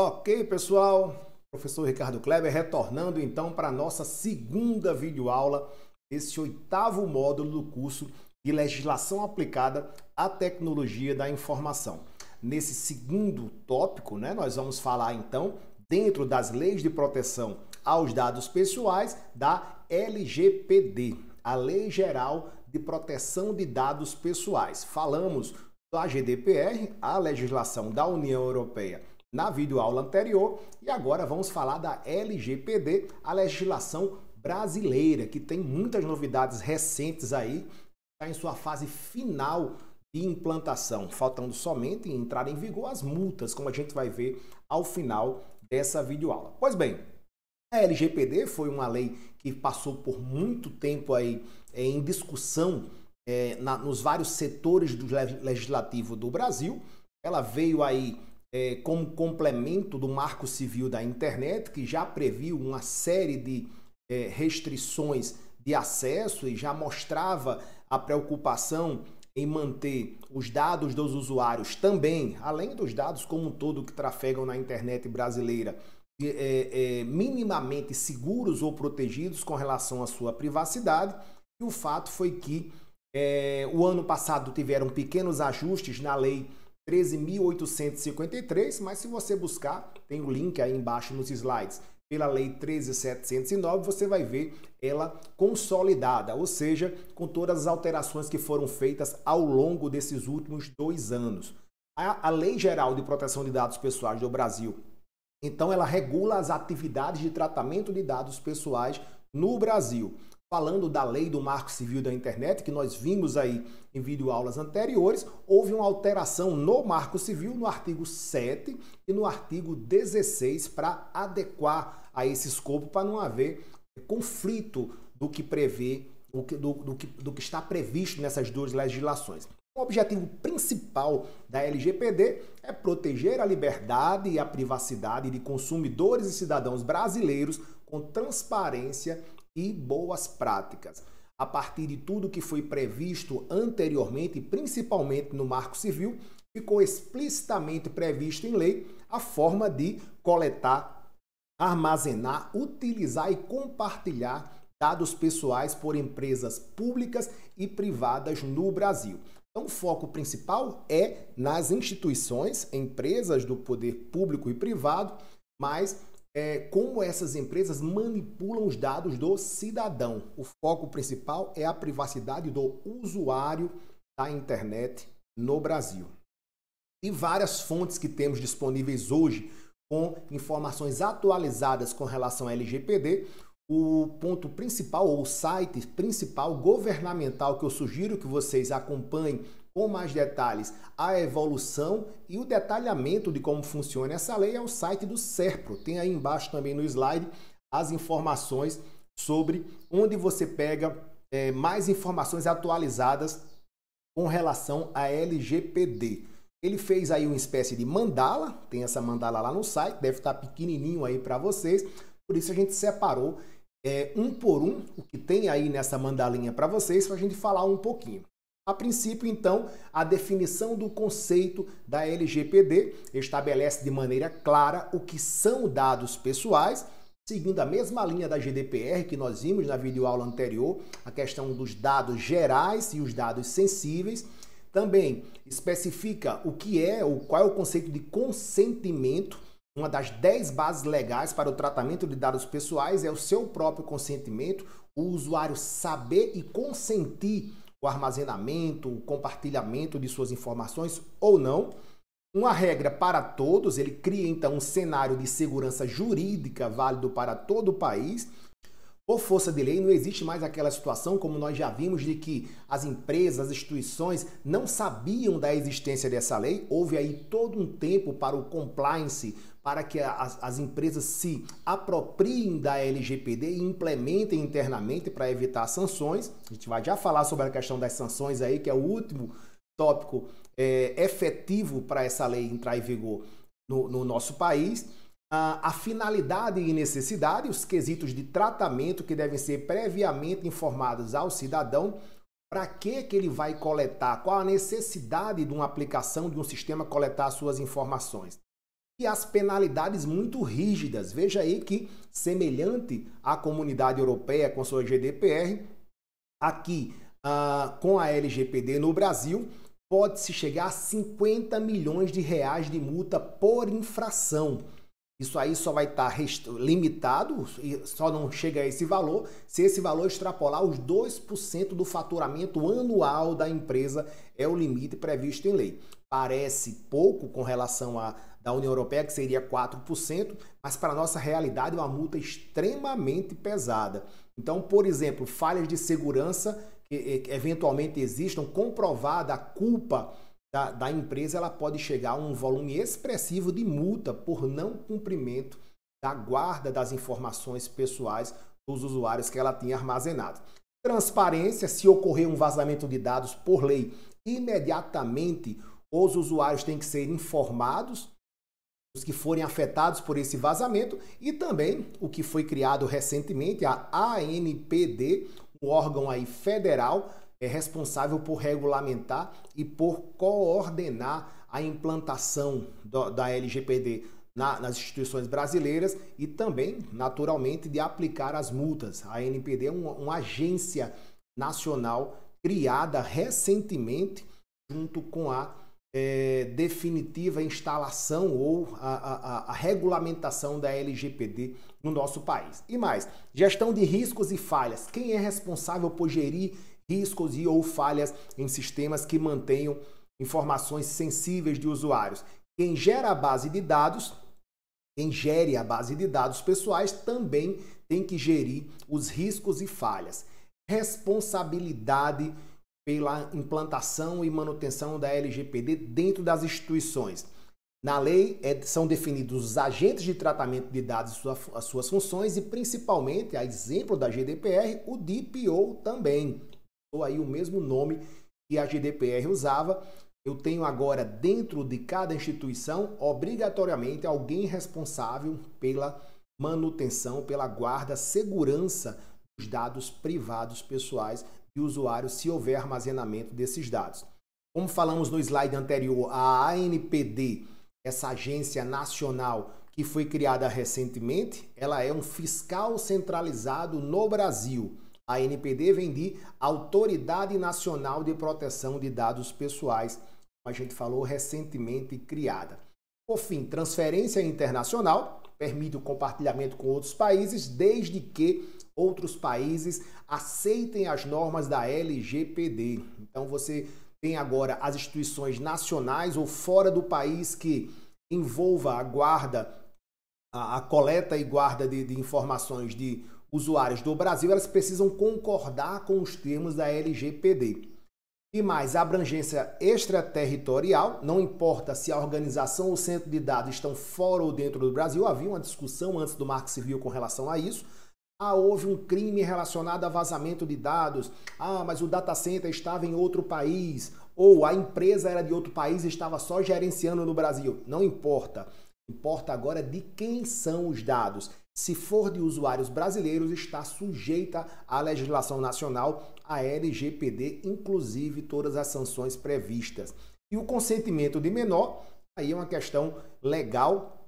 Ok, pessoal, professor Ricardo Kleber retornando então para a nossa segunda videoaula, esse oitavo módulo do curso de Legislação Aplicada à Tecnologia da Informação. Nesse segundo tópico, nós vamos falar então, dentro das leis de proteção aos dados pessoais, da LGPD, a Lei Geral de Proteção de Dados Pessoais. Falamos da GDPR, a legislação da União Europeia, na videoaula anterior, e agora vamos falar da LGPD, a legislação brasileira, que tem muitas novidades recentes aí, está em sua fase final de implantação, faltando somente entrar em vigor as multas, como a gente vai ver ao final dessa videoaula. Pois bem, a LGPD foi uma lei que passou por muito tempo aí em discussão nos vários setores do legislativo do Brasil. Ela veio aí como complemento do Marco Civil da Internet, que já previu uma série de restrições de acesso e já mostrava a preocupação em manter os dados dos usuários também, além dos dados como um todo que trafegam na internet brasileira, minimamente seguros ou protegidos com relação à sua privacidade. E o fato foi que o ano passado tiveram pequenos ajustes na Lei 13.853, mas se você buscar, tem o link aí embaixo nos slides, pela Lei 13.709, você vai ver ela consolidada, ou seja, com todas as alterações que foram feitas ao longo desses últimos 2 anos. A Lei Geral de Proteção de Dados Pessoais do Brasil, então, ela regula as atividades de tratamento de dados pessoais no Brasil. Falando da lei do Marco Civil da Internet, que nós vimos aí em videoaulas anteriores, houve uma alteração no Marco Civil, no artigo 7 e no artigo 16, para adequar a esse escopo, para não haver conflito do que prevê, do que está previsto nessas duas legislações. O objetivo principal da LGPD é proteger a liberdade e a privacidade de consumidores e cidadãos brasileiros com transparência e boas práticas. A partir de tudo que foi previsto anteriormente, principalmente no Marco Civil, ficou explicitamente previsto em lei a forma de coletar, armazenar, utilizar e compartilhar dados pessoais por empresas públicas e privadas no Brasil. Então, o foco principal é nas instituições, empresas do poder público e privado, mas como essas empresas manipulam os dados do cidadão. O foco principal é a privacidade do usuário da internet no Brasil. E várias fontes que temos disponíveis hoje com informações atualizadas com relação à LGPD. O ponto principal, ou o site principal governamental que eu sugiro que vocês acompanhem com mais detalhes a evolução e o detalhamento de como funciona essa lei é o site do SERPRO. Tem aí embaixo também no slide as informações sobre onde você pega mais informações atualizadas com relação à LGPD. Ele fez aí uma espécie de mandala, tem essa mandala lá no site, deve estar pequenininho aí para vocês, por isso a gente separou um por um o que tem aí nessa mandalinha para vocês, para a gente falar um pouquinho. A princípio, então, a definição do conceito da LGPD estabelece de maneira clara o que são dados pessoais, seguindo a mesma linha da GDPR que nós vimos na videoaula anterior, a questão dos dados gerais e os dados sensíveis. Também especifica o que qual é o conceito de consentimento. Uma das 10 bases legais para o tratamento de dados pessoais é o seu próprio consentimento, o usuário saber e consentir o armazenamento, o compartilhamento de suas informações ou não. Uma regra para todos, ele cria então um cenário de segurança jurídica válido para todo o país. Por força de lei, não existe mais aquela situação, como nós já vimos, de que as empresas, as instituições não sabiam da existência dessa lei. Houve aí todo um tempo para o compliance, para que as empresas se apropriem da LGPD e implementem internamente para evitar sanções. A gente vai já falar sobre a questão das sanções aí, que é o último tópico efetivo para essa lei entrar em vigor no nosso país. A finalidade e necessidade, os quesitos de tratamento que devem ser previamente informados ao cidadão, para que ele vai coletar, qual a necessidade de uma aplicação de um sistema coletar suas informações. e as penalidades muito rígidas. Veja aí que, semelhante à comunidade europeia com sua GDPR, aqui com a LGPD no Brasil, pode-se chegar a 50 milhões de reais de multa por infração. Isso aí só vai estar limitado, só não chega a esse valor, se esse valor extrapolar os 2% do faturamento anual da empresa, é o limite previsto em lei. Parece pouco com relação à da União Europeia, que seria 4%, mas para a nossa realidade é uma multa extremamente pesada. Então, por exemplo, falhas de segurança que eventualmente existam, comprovada a culpa da empresa, ela pode chegar a um volume expressivo de multa por não cumprimento da guarda das informações pessoais dos usuários que ela tinha armazenado. Transparência: se ocorrer um vazamento de dados por lei, imediatamente os usuários têm que ser informados, os que forem afetados por esse vazamento, e também o que foi criado recentemente, a ANPD, um órgão aí federal responsável por regulamentar e por coordenar a implantação da LGPD nas instituições brasileiras e também, naturalmente, de aplicar as multas. A ANPD é uma agência nacional criada recentemente junto com a definitiva instalação ou a regulamentação da LGPD no nosso país. E mais, gestão de riscos e falhas. Quem é responsável por gerir riscos e ou falhas em sistemas que mantenham informações sensíveis de usuários? Quem gera a base de dados, quem gere a base de dados pessoais também tem que gerir os riscos e falhas. Responsabilidade pela implantação e manutenção da LGPD dentro das instituições. Na lei são definidos os agentes de tratamento de dados e as suas funções e principalmente, a exemplo da GDPR, o DPO também. Ou aí o mesmo nome que a GDPR usava. Eu tenho agora dentro de cada instituição obrigatoriamente alguém responsável pela manutenção, pela guarda, segurança dos dados privados pessoais de usuários, se houver armazenamento desses dados. Como falamos no slide anterior, a ANPD, essa agência nacional que foi criada recentemente, ela é um fiscal centralizado no Brasil. A ANPD vem de Autoridade Nacional de Proteção de Dados Pessoais, como a gente falou, recentemente criada. Por fim, transferência internacional, permite o compartilhamento com outros países, desde que outros países aceitem as normas da LGPD. Então você tem agora as instituições nacionais ou fora do país que envolva a guarda, a coleta e guarda de informações de usuários do Brasil, elas precisam concordar com os termos da LGPD. E mais, abrangência extraterritorial, não importa se a organização ou o centro de dados estão fora ou dentro do Brasil. Havia uma discussão antes do Marco Civil com relação a isso. Houve um crime relacionado a vazamento de dados. Mas o data center estava em outro país. Ou a empresa era de outro país e estava só gerenciando no Brasil. Não importa. Importa agora de quem são os dados. Se for de usuários brasileiros, está sujeita à legislação nacional, a LGPD, inclusive todas as sanções previstas. E o consentimento de menor, aí é uma questão legal.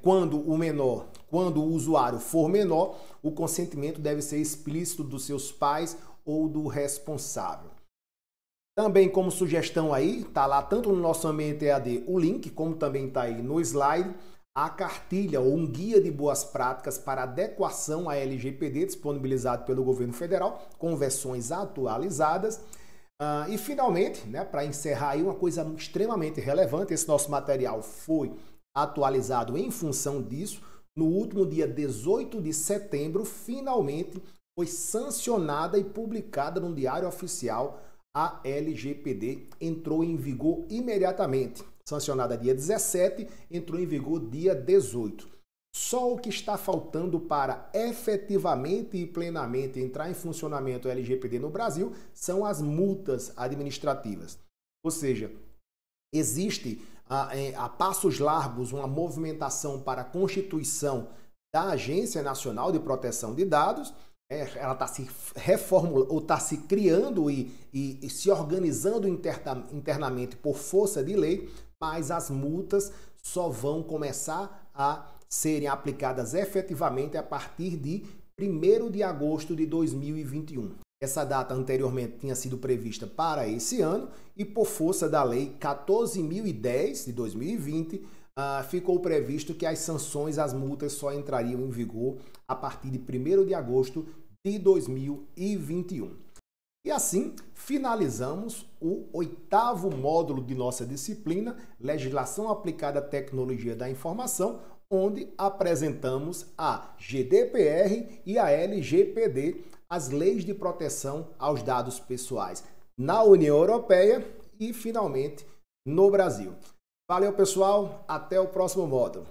Quando o usuário for menor, o consentimento deve ser explícito dos seus pais ou do responsável. Também como sugestão aí, está lá tanto no nosso ambiente EAD o link, como também está aí no slide, a cartilha ou um guia de boas práticas para adequação à LGPD, disponibilizado pelo governo federal, com versões atualizadas. E finalmente, para encerrar aí, uma coisa extremamente relevante, esse nosso material foi atualizado em função disso. No último dia 18 de setembro, finalmente foi sancionada e publicada no Diário Oficial a LGPD, entrou em vigor imediatamente. Sancionada dia 17, entrou em vigor dia 18. Só o que está faltando para efetivamente e plenamente entrar em funcionamento a LGPD no Brasil são as multas administrativas. Ou seja, existe a passos largos uma movimentação para a constituição da Agência Nacional de Proteção de Dados. Ela está se reformulando, ou está se criando e se organizando internamente por força de lei, mas as multas só vão começar a serem aplicadas efetivamente a partir de 1º de agosto de 2021. Essa data anteriormente tinha sido prevista para esse ano e, por força da Lei 14.010 de 2020, ficou previsto que as sanções, as multas só entrariam em vigor a partir de 1º de agosto de 2021. E assim, finalizamos o 8º módulo de nossa disciplina, Legislação Aplicada à Tecnologia da Informação, onde apresentamos a GDPR e a LGPD, as leis de proteção aos dados pessoais na União Europeia e, finalmente, no Brasil. Valeu, pessoal. Até o próximo módulo.